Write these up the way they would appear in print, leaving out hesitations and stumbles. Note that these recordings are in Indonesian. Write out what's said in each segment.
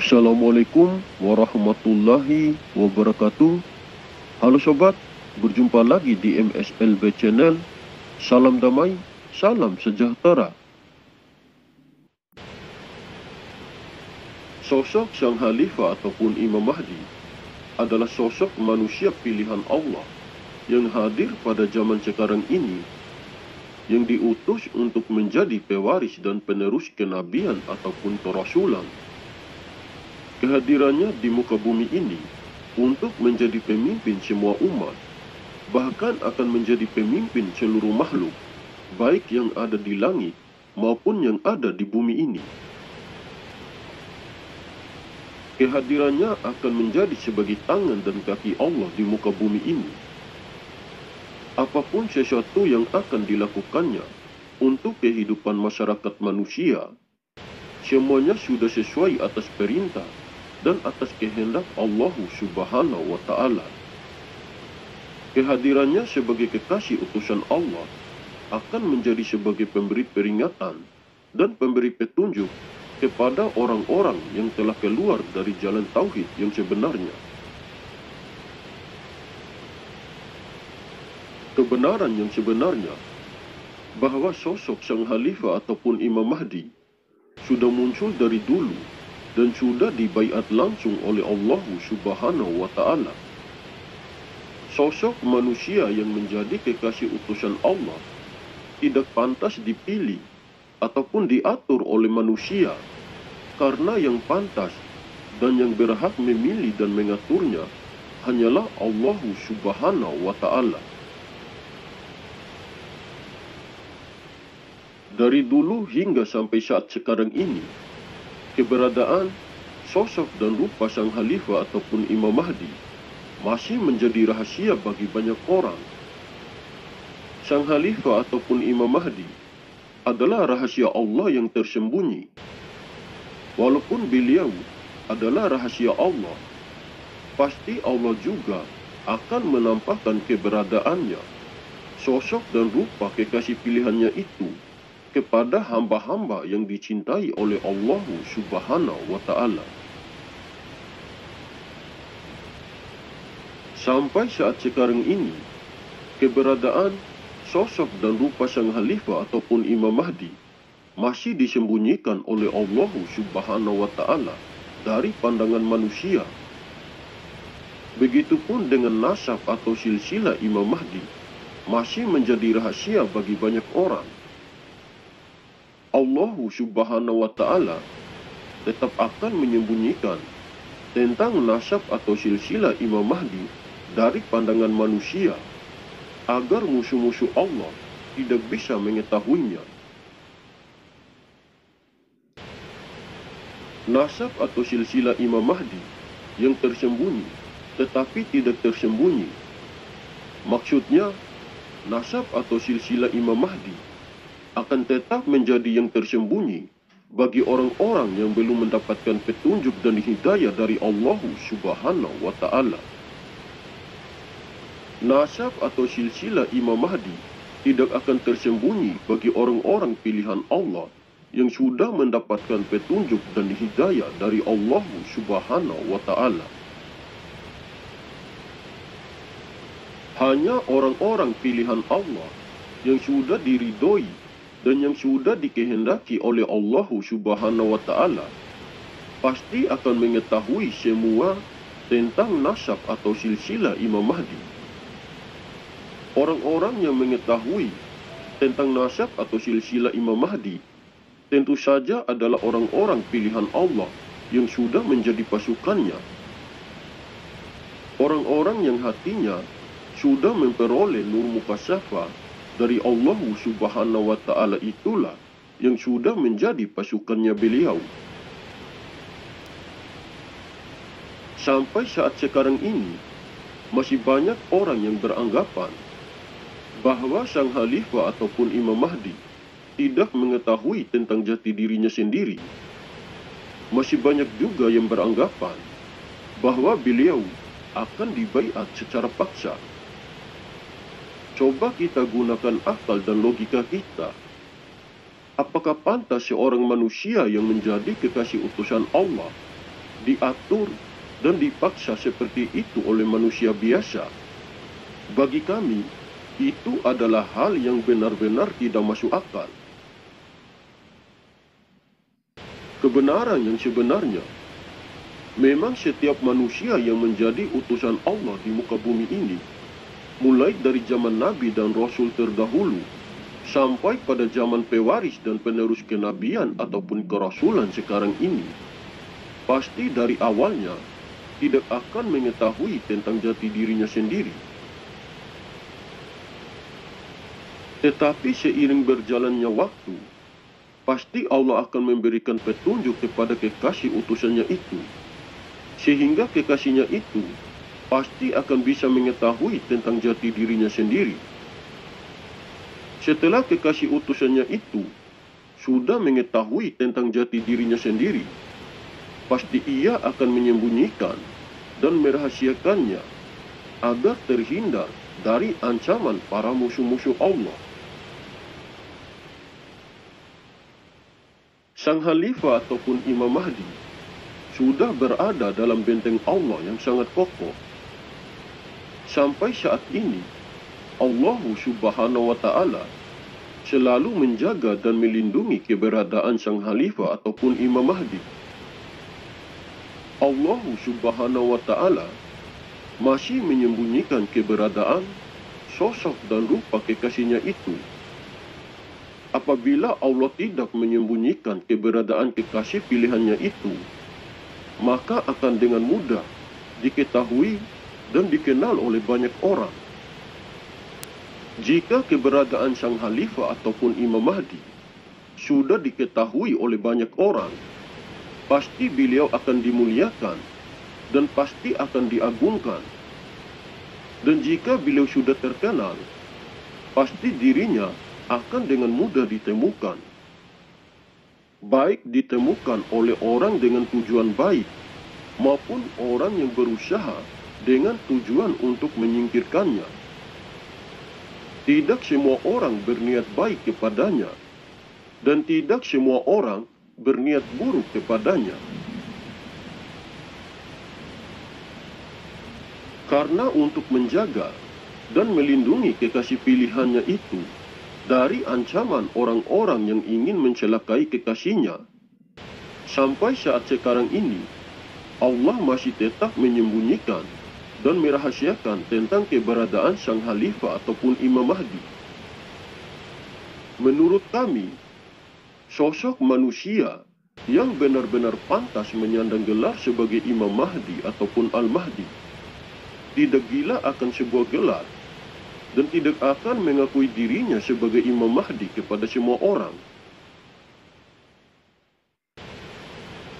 Assalamualaikum warahmatullahi wabarakatuh. Halo sobat, berjumpa lagi di MSLB Channel. Salam damai, salam sejahtera. Sosok Sang Khalifah ataupun Imam Mahdi adalah sosok manusia pilihan Allah yang hadir pada zaman sekarang ini, yang diutus untuk menjadi pewaris dan penerus kenabian ataupun kerasulan. Kehadirannya di muka bumi ini untuk menjadi pemimpin semua umat, bahkan akan menjadi pemimpin seluruh makhluk, baik yang ada di langit maupun yang ada di bumi ini. Kehadirannya akan menjadi sebagai tangan dan kaki Allah di muka bumi ini. Apapun sesuatu yang akan dilakukannya untuk kehidupan masyarakat manusia, semuanya sudah sesuai atas perintah dan atas kehendak Allah Subhanahu wa Ta'ala. Kehadirannya sebagai kekasih utusan Allah akan menjadi sebagai pemberi peringatan dan pemberi petunjuk kepada orang-orang yang telah keluar dari jalan tauhid yang sebenarnya. Kebenaran yang sebenarnya bahwa sosok Sang Khalifah ataupun Imam Mahdi sudah muncul dari dulu dan sudah dibaiat langsung oleh Allah Subhanahu wa Ta'ala. Sosok manusia yang menjadi kekasih utusan Allah tidak pantas dipilih ataupun diatur oleh manusia, karena yang pantas dan yang berhak memilih dan mengaturnya hanyalah Allah Subhanahu wa Ta'ala. Dari dulu hingga sampai saat sekarang ini, keberadaan, sosok dan rupa Sang Khalifah ataupun Imam Mahdi masih menjadi rahasia bagi banyak orang. Sang Khalifah ataupun Imam Mahdi adalah rahasia Allah yang tersembunyi. Walaupun beliau adalah rahasia Allah, pasti Allah juga akan menampakkan keberadaannya, sosok dan rupa kekasih pilihannya itu, kepada hamba-hamba yang dicintai oleh Allah Subhanahu wa Ta'ala. Sampai saat sekarang ini, keberadaan, sosok dan rupa Sang Khalifah ataupun Imam Mahdi masih disembunyikan oleh Allah Subhanahu wa Ta'ala dari pandangan manusia. Begitupun dengan nasab atau silsilah Imam Mahdi masih menjadi rahasia bagi banyak orang. Allah Subhanahu wa Ta'ala tetap akan menyembunyikan tentang nasab atau silsilah Imam Mahdi dari pandangan manusia, agar musuh-musuh Allah tidak bisa mengetahuinya. Nasab atau silsilah Imam Mahdi yang tersembunyi tetapi tidak tersembunyi. Maksudnya, nasab atau silsilah Imam Mahdi akan tetap menjadi yang tersembunyi bagi orang-orang yang belum mendapatkan petunjuk dan hidayah dari Allah Subhanahu wa Ta'ala. Nasab atau silsilah Imam Mahdi tidak akan tersembunyi bagi orang-orang pilihan Allah yang sudah mendapatkan petunjuk dan hidayah dari Allah Subhanahu wa Ta'ala. Hanya orang-orang pilihan Allah yang sudah diridhoi dan yang sudah dikehendaki oleh Allah Subhanahu wa Ta'ala pasti akan mengetahui semua tentang nasab atau silsilah Imam Mahdi. Orang-orang yang mengetahui tentang nasab atau silsilah Imam Mahdi tentu saja adalah orang-orang pilihan Allah yang sudah menjadi pasukannya. Orang-orang yang hatinya sudah memperoleh nur mukasyafah dari Allah Subhanahu wa Ta'ala itulah yang sudah menjadi pasukannya beliau. Sampai saat sekarang ini, masih banyak orang yang beranggapan bahwa Sang Khalifah ataupun Imam Mahdi tidak mengetahui tentang jati dirinya sendiri. Masih banyak juga yang beranggapan bahwa beliau akan dibaiat secara paksa. Coba kita gunakan akal dan logika kita. Apakah pantas seorang manusia yang menjadi kekasih utusan Allah diatur, dan dipaksa seperti itu oleh manusia biasa. Bagi kami, itu adalah hal yang benar-benar tidak masuk akal. Kebenaran yang sebenarnya, memang setiap manusia yang menjadi utusan Allah di muka bumi ini, mulai dari zaman Nabi dan Rasul terdahulu, sampai pada zaman pewaris dan penerus kenabian ataupun kerasulan sekarang ini, pasti dari awalnya tidak akan mengetahui tentang jati dirinya sendiri. Tetapi seiring berjalannya waktu, pasti Allah akan memberikan petunjuk kepada kekasih utusannya itu, sehingga kekasihnya itu pasti akan bisa mengetahui tentang jati dirinya sendiri. Setelah kekasih utusannya itu sudah mengetahui tentang jati dirinya sendiri, pasti ia akan menyembunyikan dan merahasiakannya agar terhindar dari ancaman para musuh-musuh Allah. Sang Khalifah ataupun Imam Mahdi sudah berada dalam benteng Allah yang sangat kokoh. Sampai saat ini, Allah Subhanahu wa Ta'ala selalu menjaga dan melindungi keberadaan Sang Khalifah ataupun Imam Mahdi. Allah Subhanahu wa Ta'ala masih menyembunyikan keberadaan, sosok dan rupa kekasihnya itu. Apabila Allah tidak menyembunyikan keberadaan kekasih pilihannya itu, maka akan dengan mudah diketahui dan dikenal oleh banyak orang. Jika keberadaan Sang Khalifah ataupun Imam Mahdi sudah diketahui oleh banyak orang, pasti beliau akan dimuliakan dan pasti akan diagungkan. Dan jika beliau sudah terkenal, pasti dirinya akan dengan mudah ditemukan. Baik ditemukan oleh orang dengan tujuan baik, maupun orang yang berusaha dengan tujuan untuk menyingkirkannya. Tidak semua orang berniat baik kepadanya, dan tidak semua orang berniat buruk kepadanya. Karena untuk menjaga dan melindungi kekasih pilihannya itu dari ancaman orang-orang yang ingin mencelakai kekasihnya, sampai saat sekarang ini, Allah masih tetap menyembunyikan dan merahasiakan tentang keberadaan Sang Khalifah ataupun Imam Mahdi. Menurut kami, sosok manusia yang benar-benar pantas menyandang gelar sebagai Imam Mahdi ataupun Al-Mahdi tidak gila akan sebuah gelar dan tidak akan mengakui dirinya sebagai Imam Mahdi kepada semua orang.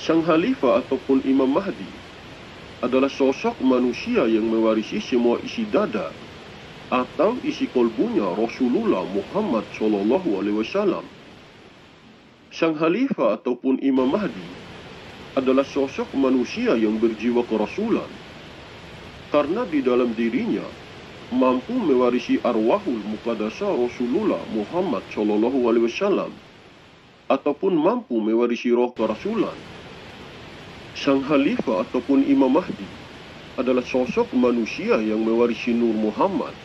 Sang Khalifah ataupun Imam Mahdi adalah sosok manusia yang mewarisi semua isi dada atau isi kolbunya Rasulullah Muhammad SAW. Sang Khalifah ataupun Imam Mahdi adalah sosok manusia yang berjiwa kerasulan, karena di dalam dirinya mampu mewarisi arwahul muqaddasah Rasulullah Muhammad SAW ataupun mampu mewarisi roh kerasulan. Sang Khalifah ataupun Imam Mahdi adalah sosok manusia yang mewarisi Nur Muhammad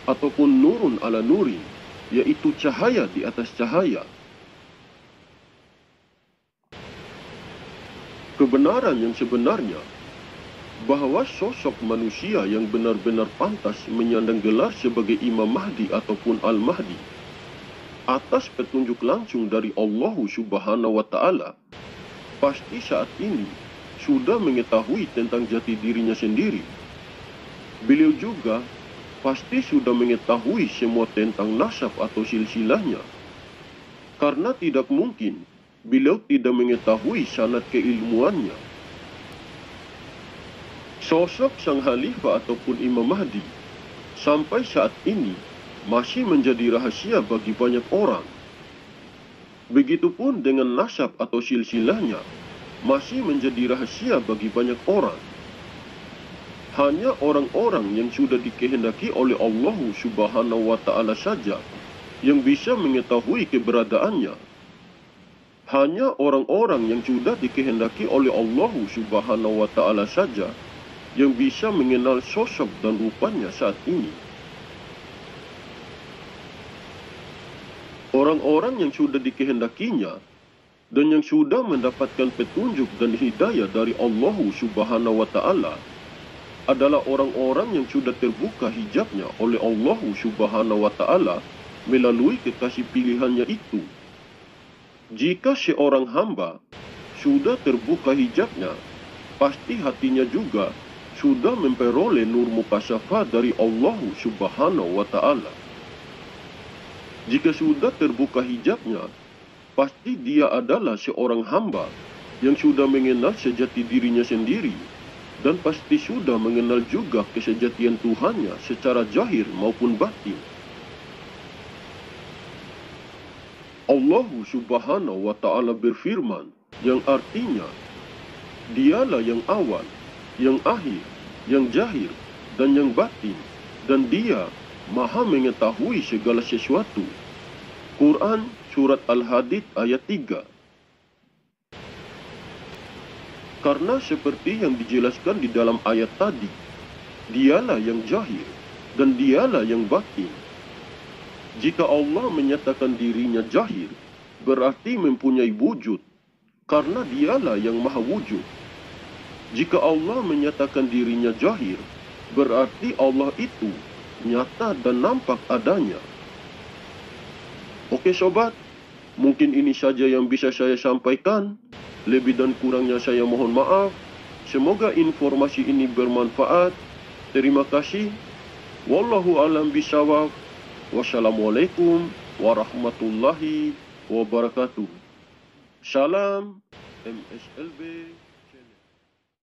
ataupun nurun ala nurin, yaitu cahaya di atas cahaya. Kebenaran yang sebenarnya bahwa sosok manusia yang benar-benar pantas menyandang gelar sebagai Imam Mahdi ataupun Al-Mahdi atas petunjuk langsung dari Allah Subhanahu wa Ta'ala pasti saat ini sudah mengetahui tentang jati dirinya sendiri. Beliau juga pasti sudah mengetahui semua tentang nasab atau silsilahnya, karena tidak mungkin beliau tidak mengetahui sanad keilmuannya. Sosok Sang Khalifah ataupun Imam Mahdi sampai saat ini masih menjadi rahasia bagi banyak orang. Begitupun dengan nasab atau silsilahnya masih menjadi rahasia bagi banyak orang. Hanya orang-orang yang sudah dikehendaki oleh Allah Subhanahu wa Ta'ala saja yang bisa mengetahui keberadaannya. Hanya orang-orang yang sudah dikehendaki oleh Allah Subhanahu wa Ta'ala saja yang bisa mengenal sosok dan rupanya saat ini. Orang-orang yang sudah dikehendakinya dan yang sudah mendapatkan petunjuk dan hidayah dari Allah Subhanahu wa Ta'ala adalah orang-orang yang sudah terbuka hijabnya oleh Allah Subhanahu wa Ta'ala melalui kekasih pilihannya itu. Jika seorang hamba sudah terbuka hijabnya, pasti hatinya juga sudah memperoleh nur mukasyafah dari Allah Subhanahu wa Ta'ala. Jika sudah terbuka hijabnya, pasti dia adalah seorang hamba yang sudah mengenal sejati dirinya sendiri dan pasti sudah mengenal juga kesejatian Tuhannya secara zahir maupun batin. Allah Subhanahu wa Ta'ala berfirman yang artinya, Dialah yang awal, yang akhir, yang zahir, dan yang batin, dan Dia Maha mengetahui segala sesuatu. Quran Surat Al-Hadid ayat 3. Karena seperti yang dijelaskan di dalam ayat tadi, Dialah yang zahir, dan Dialah yang batin. Jika Allah menyatakan dirinya zahir, berarti mempunyai wujud, karena Dialah yang maha wujud. Jika Allah menyatakan dirinya zahir, berarti Allah itu nyata dan nampak adanya. Oke sobat, mungkin ini saja yang bisa saya sampaikan. Lebih dan kurangnya saya mohon maaf. Semoga informasi ini bermanfaat. Terima kasih. Wallahu a'lam bishawab. Wassalamualaikum warahmatullahi wabarakatuh. Salam MSLB.